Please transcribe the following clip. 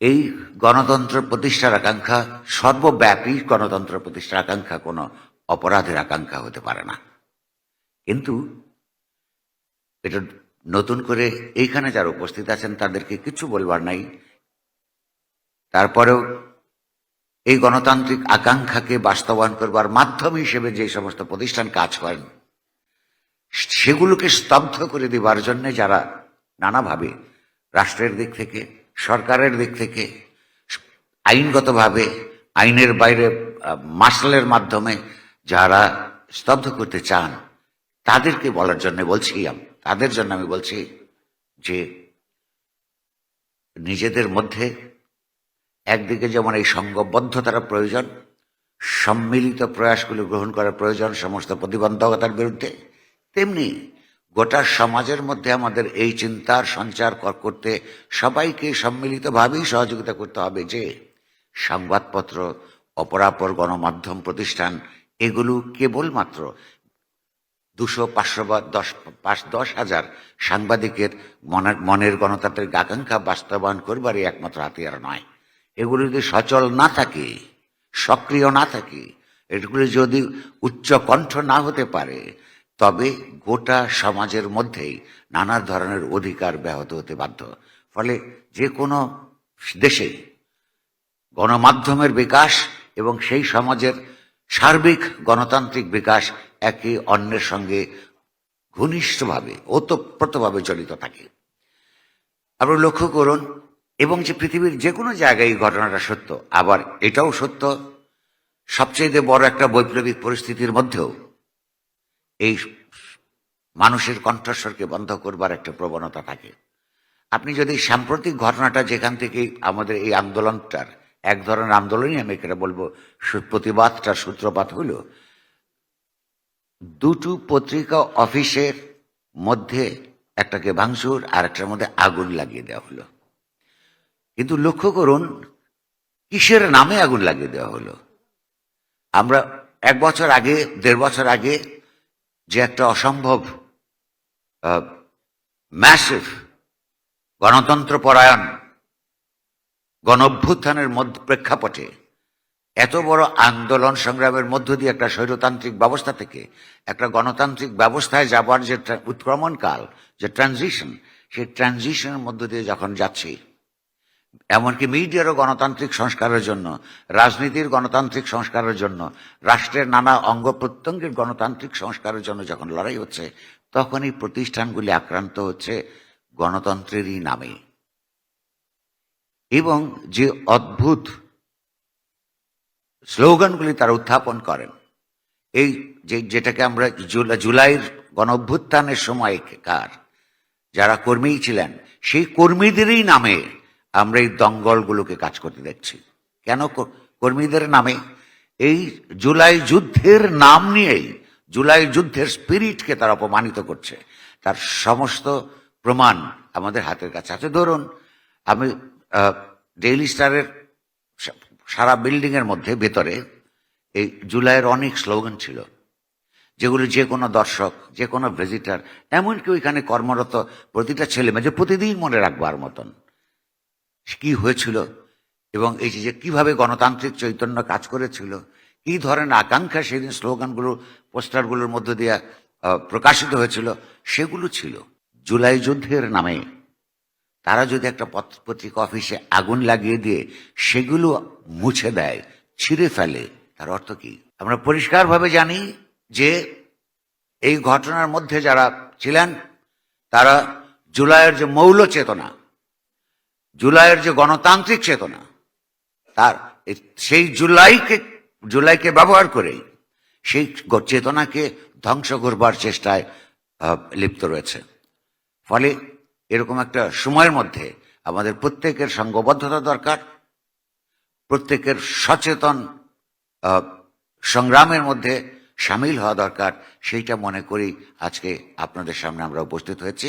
এই গণতন্ত্র প্রতিষ্ঠার আকাঙ্ক্ষা, সর্বব্যাপী গণতন্ত্র প্রতিষ্ঠার আকাঙ্ক্ষা কোনো অপরাধের আকাঙ্ক্ষা হতে পারে না। কিন্তু এটা নতুন করে এইখানে যারা উপস্থিত আছেন তাদেরকে কিছু বলবার নাই। তারপরেও এই গণতান্ত্রিক আকাঙ্ক্ষাকে বাস্তবায়ন করবার মাধ্যম হিসেবে যে সমস্ত প্রতিষ্ঠান কাজ করেন, সেগুলোকে স্তব্ধ করে দেবার জন্য যারা নানাভাবে রাষ্ট্রের দিক থেকে, সরকারের দিক থেকে, আইনগতভাবে, আইনের বাইরে মার্শালের মাধ্যমে যারা স্তব্ধ করতে চান, তাদেরকে বলার জন্য বলছি, তাদের জন্য আমি বলছি যে নিজেদের মধ্যে একদিকে যেমন এই সংঘবদ্ধতার প্রয়োজন, সম্মিলিত প্রয়াসগুলো গ্রহণ করা প্রয়োজন সমস্ত প্রতিবন্ধকতার বিরুদ্ধে, তেমনি গোটা সমাজের মধ্যে আমাদের এই চিন্তার সঞ্চার করতে সবাইকে সম্মিলিতভাবেই সহযোগিতা করতে হবে যে সংবাদপত্র, অপরাপর গণমাধ্যম প্রতিষ্ঠান এগুলো কেবলমাত্র 200-500 বা 10,000 সাংবাদিকের মনের গণতান্ত্রিক আকাঙ্ক্ষা বাস্তবায়ন করবারই একমাত্র হাতিয়ার নয়। এগুলো যদি সচল না থাকে, সক্রিয় না থাকে, এগুলো যদি উচ্চ কণ্ঠ না হতে পারে, তবে গোটা সমাজের মধ্যেই নানা ধরনের অধিকার ব্যাহত হতে বাধ্য। ফলে যে কোনো দেশে গণমাধ্যমের বিকাশ এবং সেই সমাজের সার্বিক গণতান্ত্রিক বিকাশ একে অন্যের সঙ্গে ঘনিষ্ঠভাবে, ওতপ্রোতভাবে জড়িত থাকে। আপনারা লক্ষ্য করুন, এবং যে পৃথিবীর যে কোনো জায়গায় এই ঘটনাটা সত্য, আবার এটাও সত্য সবচেয়ে বড় একটা বৈপ্লবিক পরিস্থিতির মধ্যেও এই মানুষের কণ্ঠস্বরকে বন্ধ করবার একটা প্রবণতা থাকে। আপনি যদি সাম্প্রতিক ঘটনাটা, যেখান থেকে আমাদের এই আন্দোলনটার এক ধরনের আন্দোলনই আমি এটা বলবো, প্রতিবাদটার সূত্রপাত হলো দুটো পত্রিকা অফিসের মধ্যে একটাকে ভাঙচুর আর একটার মধ্যে আগুন লাগিয়ে দেওয়া হলো। কিন্তু লক্ষ্য করুন কিসের নামে আগুন লাগিয়ে দেওয়া হলো। আমরা 1 বছর আগে, 1.5 বছর আগে যে একটা অসম্ভব ম্যাসিভ গণতন্ত্র পরায়ণ গণ অভ্যুত্থানের প্রেক্ষাপটে এত বড় আন্দোলন সংগ্রামের মধ্য দিয়ে একটা স্বৈরতান্ত্রিক ব্যবস্থা থেকে একটা গণতান্ত্রিক ব্যবস্থায় যাবার যে উৎক্রমণকাল, যে ট্রানজিশন, সেই ট্রানজিশনের মধ্য দিয়ে যখন যাচ্ছি, এমনকি মিডিয়ারও গণতান্ত্রিক সংস্কারের জন্য, রাজনীতির গণতান্ত্রিক সংস্কারের জন্য, রাষ্ট্রের নানা অঙ্গ প্রত্যঙ্গের গণতান্ত্রিক সংস্কারের জন্য যখন লড়াই হচ্ছে, তখন এই প্রতিষ্ঠানগুলি আক্রান্ত হচ্ছে গণতন্ত্রেরই নামে। এবং যে অদ্ভুত স্লোগানগুলি তারা উত্থাপন করেন, এই যেটাকে আমরা জুলাইয়ের গণ অভ্যুত্থানের সময়কার যারা কর্মী ছিলেন, সেই কর্মীদেরই নামে আমরা এই দঙ্গলগুলোকে কাজ করতে দেখছি। কেন কর্মীদের নামে? এই জুলাই যুদ্ধের নাম নিয়েই, জুলাই যুদ্ধের স্পিরিটকে তারা অপমানিত করছে। তার সমস্ত প্রমাণ আমাদের হাতের কাছে আছে। ধরুন, আমি ডেইলি স্টারের সারা বিল্ডিংয়ের মধ্যে ভেতরে এই জুলাইয়ের অনেক স্লোগান ছিল, যেগুলো যে কোনো দর্শক, যে কোনো ভিজিটার, এমনকি ওইখানে কর্মরত প্রতিটা ছেলে মেয়ে প্রতিদিন মনে রাখবার মতন কি হয়েছিল, এবং এই যে কিভাবে গণতান্ত্রিক চৈতন্য কাজ করেছিল, কি ধরনের আকাঙ্ক্ষা সেদিন স্লোগানগুলো, পোস্টারগুলোর মধ্য দিয়ে প্রকাশিত হয়েছিল, সেগুলো ছিল। জুলাই যুদ্ধের নামে তারা যদি একটা পত্রিকা অফিসে আগুন লাগিয়ে দিয়ে সেগুলো মুছে দেয়, ছিঁড়ে ফেলে, তার অর্থ কি? আমরা পরিষ্কারভাবে জানি যে এই ঘটনার মধ্যে যারা ছিলেন তারা জুলাইয়ের যে মৌল চেতনা, জুলাইয়ের যে গণতান্ত্রিক চেতনা, তার সেই জুলাইকে ব্যবহার করে সেই চেতনাকে ধ্বংস করবার চেষ্টায় লিপ্ত রয়েছে। ফলে এরকম একটা সময়ের মধ্যে আমাদের প্রত্যেকের সংঘবদ্ধতা দরকার, প্রত্যেকের সচেতন সংগ্রামের মধ্যে সামিল হওয়া দরকার। সেইটা মনে করি আজকে আপনাদের সামনে আমরা উপস্থিত হয়েছি।